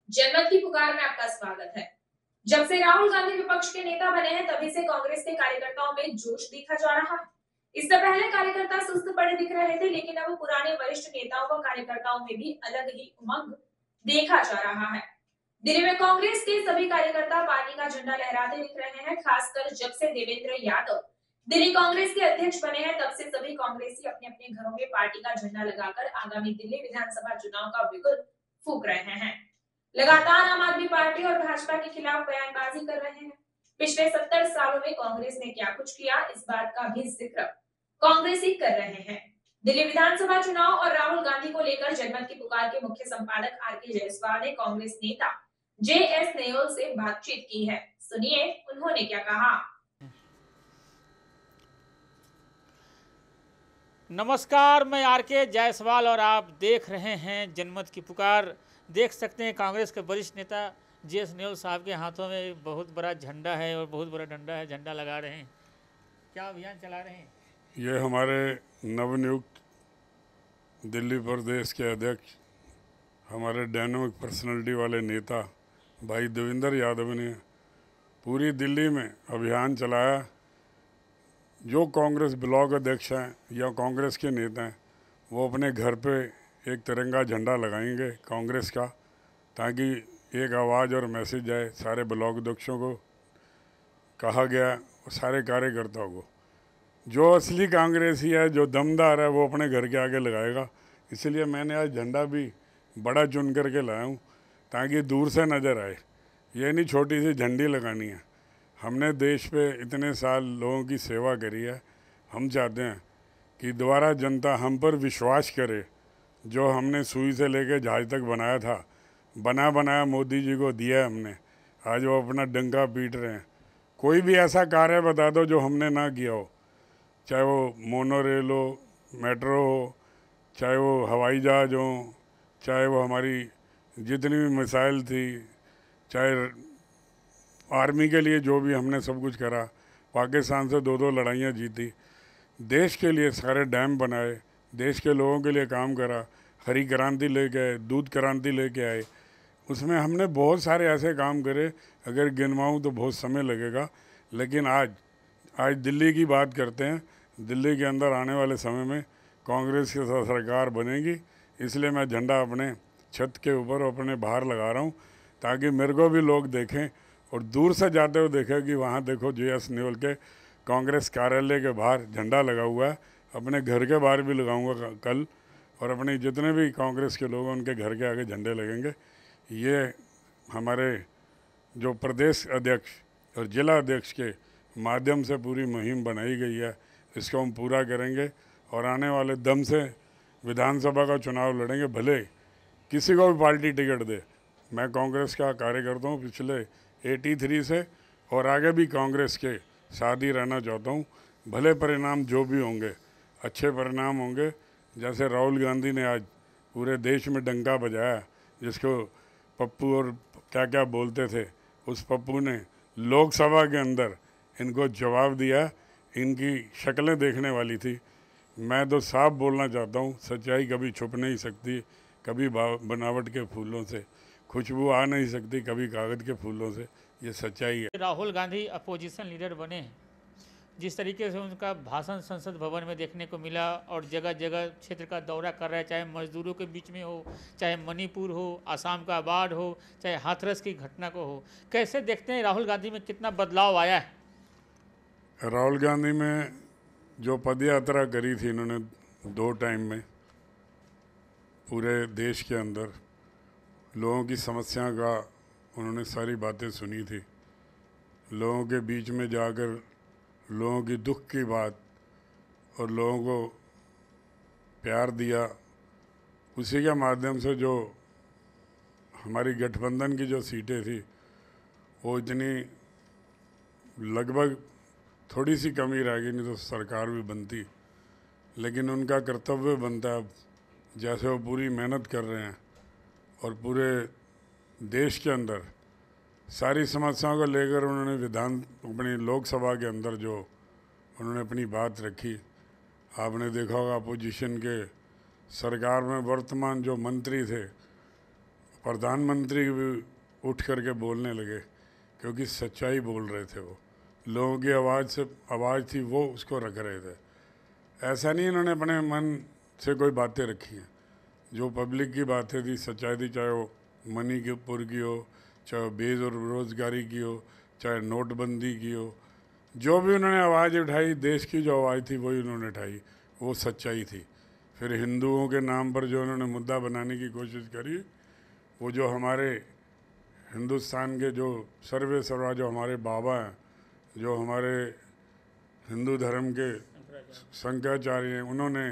जनमत की पुकार में आपका स्वागत है। जब से राहुल गांधी विपक्ष के नेता बने हैं, तभी से कांग्रेस के कार्यकर्ताओं में जोश देखा जा रहा है। इससे पहले कार्यकर्ता सुस्त पड़े दिख रहे थे, लेकिन अब पुराने वरिष्ठ नेताओं व कार्यकर्ताओं में भी अलग ही उमंग देखा जा रहा है। दिल्ली में कांग्रेस के सभी कार्यकर्ता पार्टी का झंडा लहराते दिख रहे हैं। खासकर जब से देवेंद्र यादव दिल्ली कांग्रेस के अध्यक्ष बने हैं, तब से सभी कांग्रेसी अपने अपने घरों में पार्टी का झंडा लगाकर आगामी दिल्ली विधानसभा चुनाव का बिगुल फूंक रहे हैं। लगातार आम आदमी पार्टी और भाजपा के खिलाफ बयानबाजी कर रहे हैं। पिछले 70 सालों में कांग्रेस ने क्या कुछ किया, इस बात का भी जिक्र कांग्रेसी कर रहे हैं। दिल्ली विधानसभा चुनाव और राहुल गांधी को लेकर जनमत की पुकार के मुख्य संपादक आर.के. जायसवाल ने कांग्रेस नेता जे.एस. नेयोल से बातचीत की है। सुनिए उन्होंने क्या कहा। नमस्कार, मैं आर.के. जायसवाल और आप देख रहे हैं जनमत की पुकार। देख सकते हैं कांग्रेस के वरिष्ठ नेता जे.एस. नेयोल साहब के हाथों में बहुत बड़ा झंडा है और बहुत बड़ा डंडा है। झंडा लगा रहे हैं, क्या अभियान चला रहे हैं? ये हमारे नवनियुक्त दिल्ली प्रदेश के अध्यक्ष, हमारे डायनामिक पर्सनालिटी वाले नेता भाई देवेंद्र यादव ने पूरी दिल्ली में अभियान चलाया। जो कांग्रेस ब्लॉक अध्यक्ष हैं या कांग्रेस के नेता हैं, वो अपने घर पे एक तिरंगा झंडा लगाएंगे कांग्रेस का, ताकि एक आवाज़ और मैसेज जाए सारे ब्लॉक अध्यक्षों को। कहा गया और सारे कार्यकर्ताओं को, जो असली कांग्रेसी है, जो दमदार है, वो अपने घर के आगे लगाएगा। इसलिए मैंने आज झंडा भी बड़ा चुन करके लाया हूँ, ताकि दूर से नज़र आए। ये नहीं छोटी सी झंडी लगानी है। हमने देश पे इतने साल लोगों की सेवा करी है। हम चाहते हैं कि दोबारा जनता हम पर विश्वास करे। जो हमने सुई से लेके जहाज तक बनाया था, बना बनाया मोदी जी को दिया है हमने। आज वो अपना डंका पीट रहे हैं। कोई भी ऐसा कार्य बता दो जो हमने ना किया हो, चाहे वो मोनो रेल हो, मेट्रो हो, चाहे वो हवाई जहाज़ हो, चाहे वो हमारी जितनी भी मिसाइल थी, चाहे आर्मी के लिए जो भी हमने सब कुछ करा। पाकिस्तान से दो दो लड़ाइयाँ जीती, देश के लिए सारे डैम बनाए, देश के लोगों के लिए काम करा। हरी क्रांति लेके आए, दूध क्रांति लेके आए। उसमें हमने बहुत सारे ऐसे काम करे, अगर गिनवाऊँ तो बहुत समय लगेगा। लेकिन आज दिल्ली की बात करते हैं। दिल्ली के अंदर आने वाले समय में कांग्रेस की सरकार बनेगी। इसलिए मैं झंडा अपने छत के ऊपर और अपने बाहर लगा रहा हूँ, ताकि मेरे को भी लोग देखें और दूर से जाते हुए देखें कि वहाँ देखो जे.एस. नेयोल के कांग्रेस कार्यालय के बाहर झंडा लगा हुआ है। अपने घर के बाहर भी लगाऊंगा कल, और अपने जितने भी कांग्रेस के लोग हैं उनके घर के आगे झंडे लगेंगे। ये हमारे जो प्रदेश अध्यक्ष और जिला अध्यक्ष के माध्यम से पूरी मुहिम बनाई गई है, इसको हम पूरा करेंगे और आने वाले दम से विधानसभा का चुनाव लड़ेंगे। भले किसी को भी पार्टी टिकट दे, मैं कांग्रेस का कार्यकर्ता हूँ पिछले 83 से, और आगे भी कांग्रेस के साथ ही रहना चाहता हूँ। भले परिणाम जो भी होंगे, अच्छे परिणाम होंगे। जैसे राहुल गांधी ने आज पूरे देश में डंका बजाया, जिसको पप्पू और क्या क्या बोलते थे, उस पप्पू ने लोकसभा के अंदर इनको जवाब दिया। इनकी शक्लें देखने वाली थी। मैं तो साफ बोलना चाहता हूँ, सच्चाई कभी छुप नहीं सकती। कभी बनावट के फूलों से खुशबू आ नहीं सकती, कभी कागज़ के फूलों से। ये सच्चाई है। राहुल गांधी अपोजिशन लीडर बने हैं, जिस तरीके से उनका भाषण संसद भवन में देखने को मिला और जगह जगह क्षेत्र का दौरा कर रहे हैं, चाहे मजदूरों के बीच में हो, चाहे मणिपुर हो, आसाम का बाढ़ हो, चाहे हाथरस की घटना को हो, कैसे देखते हैं राहुल गांधी में कितना बदलाव आया है? राहुल गांधी में जो पद यात्रा करी थी इन्होंने 2 टाइम में, पूरे देश के अंदर लोगों की समस्या का उन्होंने सारी बातें सुनी थी। लोगों के बीच में जाकर लोगों की दुख की बात और लोगों को प्यार दिया। उसी के माध्यम से जो हमारी गठबंधन की जो सीटें थी, वो इतनी लगभग थोड़ी सी कमी रह गई, नहीं तो सरकार भी बनती। लेकिन उनका कर्तव्य बनता है, अब जैसे वो पूरी मेहनत कर रहे हैं और पूरे देश के अंदर सारी समस्याओं को लेकर उन्होंने अपनी लोकसभा के अंदर जो उन्होंने अपनी बात रखी। आपने देखा होगा अपोजिशन के सरकार में वर्तमान जो मंत्री थे, प्रधानमंत्री भी उठ करके बोलने लगे, क्योंकि सच्चाई बोल रहे थे। वो लोगों की आवाज़ थी, वो उसको रख रहे थे। ऐसा नहीं इन्होंने अपने मन से कोई बातें रखी हैं। जो पब्लिक की बातें थी, सच्चाई थी, चाहे वो मणिपुर की हो, चाहे बेरोजगारी की हो, चाहे नोटबंदी की हो, जो भी उन्होंने आवाज़ उठाई, देश की जो आवाज़ थी वही उन्होंने उठाई, वो सच्चाई थी। फिर हिंदुओं के नाम पर जो उन्होंने मुद्दा बनाने की कोशिश करी, वो जो हमारे हिंदुस्तान के जो सर्वा जो हमारे बाबा हैं, जो हमारे हिंदू धर्म के शंकराचार्य हैं, उन्होंने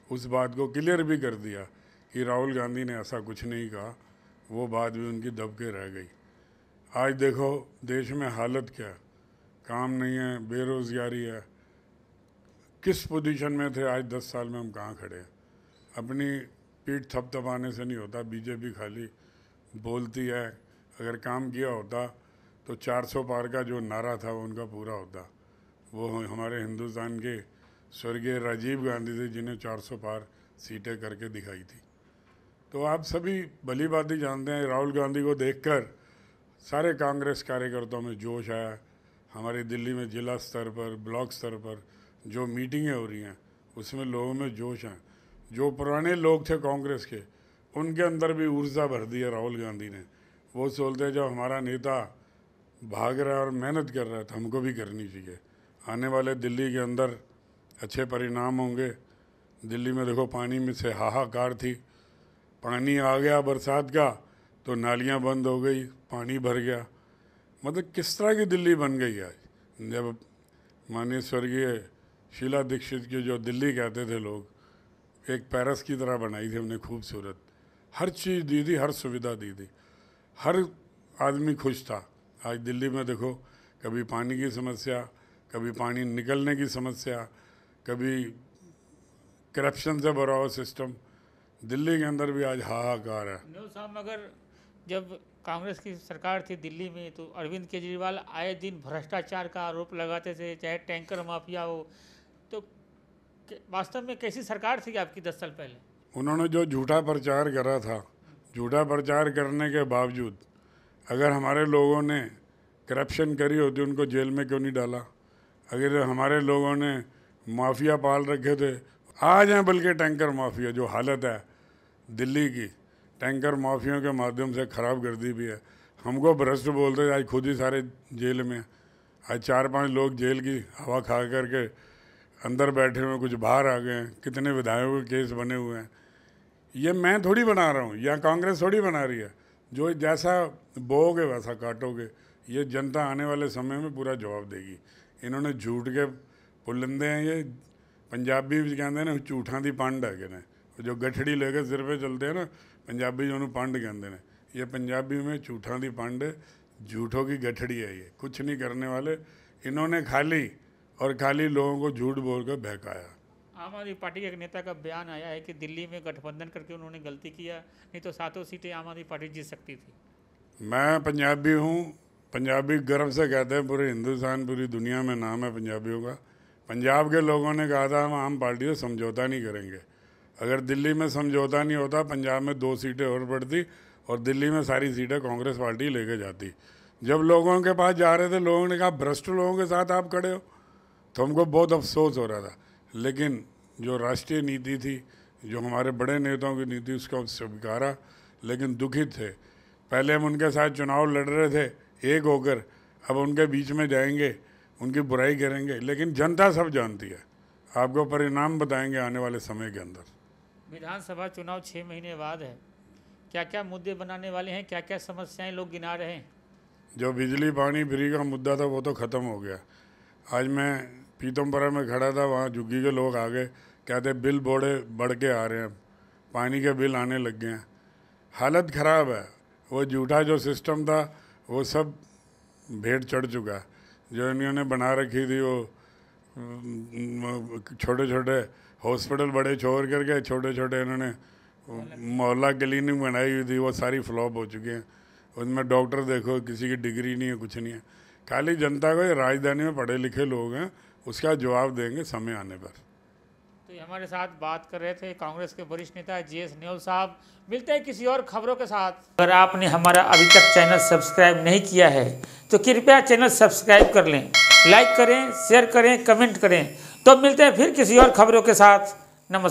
उस बात को क्लियर भी कर दिया कि राहुल गांधी ने ऐसा कुछ नहीं कहा। वो बात भी उनकी दब के रह गई। आज देखो देश में हालत क्या है, काम नहीं है, बेरोज़गारी है। किस पोजीशन में थे, आज 10 साल में हम कहाँ खड़े हैं। अपनी पीठ थपथपाने से नहीं होता। बीजेपी खाली बोलती है, अगर काम किया होता तो 400 पार का जो नारा था वो उनका पूरा होता। वो हमारे हिंदुस्तान के स्वर्गीय राजीव गांधी थे, जिन्हें 400 पार सीटें करके दिखाई थी। तो आप सभी भली भांति जानते हैं, राहुल गांधी को देखकर सारे कांग्रेस कार्यकर्ताओं में जोश आया। हमारी दिल्ली में जिला स्तर पर, ब्लॉक स्तर पर जो मीटिंगें हो रही हैं, उसमें लोगों में जोश है। जो पुराने लोग थे कांग्रेस के, उनके अंदर भी ऊर्जा भर दी है राहुल गांधी ने। वो सोचते हैं जब हमारा नेता भाग रहा है और मेहनत कर रहा है तो हमको भी करनी चाहिए। आने वाले दिल्ली के अंदर अच्छे परिणाम होंगे। दिल्ली में देखो पानी में से हाहाकार थी, पानी आ गया बरसात का तो नालियां बंद हो गई, पानी भर गया। मतलब किस तरह की दिल्ली बन गई आज। जब माननीय स्वर्गीय शीला दीक्षित की जो दिल्ली कहते थे लोग, एक पेरिस की तरह बनाई थी हमने, खूबसूरत, हर चीज़ दी थी, हर सुविधा दी थी, हर आदमी खुश था। आज दिल्ली में देखो, कभी पानी की समस्या, कभी पानी निकलने की समस्या, कभी करप्शन से भरा हुआ सिस्टम। दिल्ली के अंदर भी आज हाहाकार है। न्यूज़ साहब, मगर जब कांग्रेस की सरकार थी दिल्ली में तो अरविंद केजरीवाल आए दिन भ्रष्टाचार का आरोप लगाते थे, चाहे टैंकर माफिया हो। तो वास्तव में कैसी सरकार थी आपकी 10 साल पहले? उन्होंने जो झूठा प्रचार करा था, झूठा प्रचार करने के बावजूद अगर हमारे लोगों ने करप्शन करी होती, उनको जेल में क्यों नहीं डाला? अगर हमारे लोगों ने माफिया पाल रखे थे, आज हैं बल्कि टैंकर माफिया। जो हालत है दिल्ली की, टैंकर माफियों के माध्यम से ख़राब कर दी भी है। हमको भ्रष्ट बोलते, आज खुद ही सारे जेल में। आज 4-5 लोग जेल की हवा खा करके अंदर बैठे हुए, कुछ बाहर आ गए हैं। कितने विधायकों के केस बने हुए हैं। ये मैं थोड़ी बना रहा हूँ, या कांग्रेस थोड़ी बना रही है। जो जैसा बोओगे वैसा काटोगे। ये जनता आने वाले समय में पूरा जवाब देगी। इन्होंने झूठ के पुलिंदे हैं। ये पंजाबी भी कहते हैं ना, झूठा दी पंड है ने, जो गठड़ी लेके सिर पे चलते हैं ना, पंजाबी जो पंड कहते हैं। ये पंजाबी में झूठा दी पंड है, झूठों की गठड़ी है। ये कुछ नहीं करने वाले। इन्होंने खाली और खाली लोगों को झूठ बोल कर बहकाया। आम आदमी पार्टी के एक नेता का बयान आया है कि दिल्ली में गठबंधन करके उन्होंने गलती किया, नहीं तो 7 सीटें आम आदमी पार्टी जीत सकती थी। मैं पंजाबी हूँ, पंजाबी गर्व से कहते हैं, पूरे हिंदुस्तान, पूरी दुनिया में नाम है पंजाबियों का। पंजाब के लोगों ने कहा था हम आम पार्टी से समझौता नहीं करेंगे। अगर दिल्ली में समझौता नहीं होता, पंजाब में 2 सीटें और बढ़ती और दिल्ली में सारी सीटें कांग्रेस पार्टी लेके जाती। जब लोगों के पास जा रहे थे, लोगों ने कहा भ्रष्ट लोगों के साथ आप खड़े हो, तो हमको बहुत अफसोस हो रहा था। लेकिन जो राष्ट्रीय नीति थी, जो हमारे बड़े नेताओं की नीति, उसको हम स्वीकारा, लेकिन दुखित थे। पहले हम उनके साथ चुनाव लड़ रहे थे एक होकर, अब उनके बीच में जाएंगे, उनकी बुराई करेंगे। लेकिन जनता सब जानती है, आपको परिणाम बताएंगे आने वाले समय के अंदर। विधानसभा चुनाव 6 महीने बाद है, क्या क्या मुद्दे बनाने वाले हैं, क्या क्या समस्याएं लोग गिना रहे हैं? जो बिजली पानी फ्री का मुद्दा था वो तो ख़त्म हो गया। आज मैं पीतमपुरा में खड़ा था, वहाँ झुग्गी के लोग आ गए, कहते बिल बढ़ के आ रहे हैं, पानी के बिल आने लग गए हैं। हालत ख़राब है। वो झूठा जो सिस्टम था वो सब भेंट चढ़ चुका है। जो इन्होंने बना रखी थी, वो छोटे छोटे हॉस्पिटल बड़े छोड़ करके छोटे छोटे इन्होंने मोहल्ला क्लिनिक बनाई हुई थी, वो सारी फ्लॉप हो चुकी हैं। उसमें डॉक्टर देखो, किसी की डिग्री नहीं है, कुछ नहीं है। खाली जनता को, राजधानी में पढ़े लिखे लोग हैं, उसका जवाब देंगे समय आने पर। तो तो हमारे साथ बात कर रहे थे कांग्रेस के वरिष्ठ नेता GS न्योल साहब। मिलते हैं किसी और खबरों के साथ। अगर आपने हमारा अभी तक चैनल सब्सक्राइब नहीं किया है तो कृपया चैनल सब्सक्राइब कर लें, लाइक करें, शेयर करें, कमेंट करें। तो मिलते हैं फिर किसी और खबरों के साथ। नमस्कार।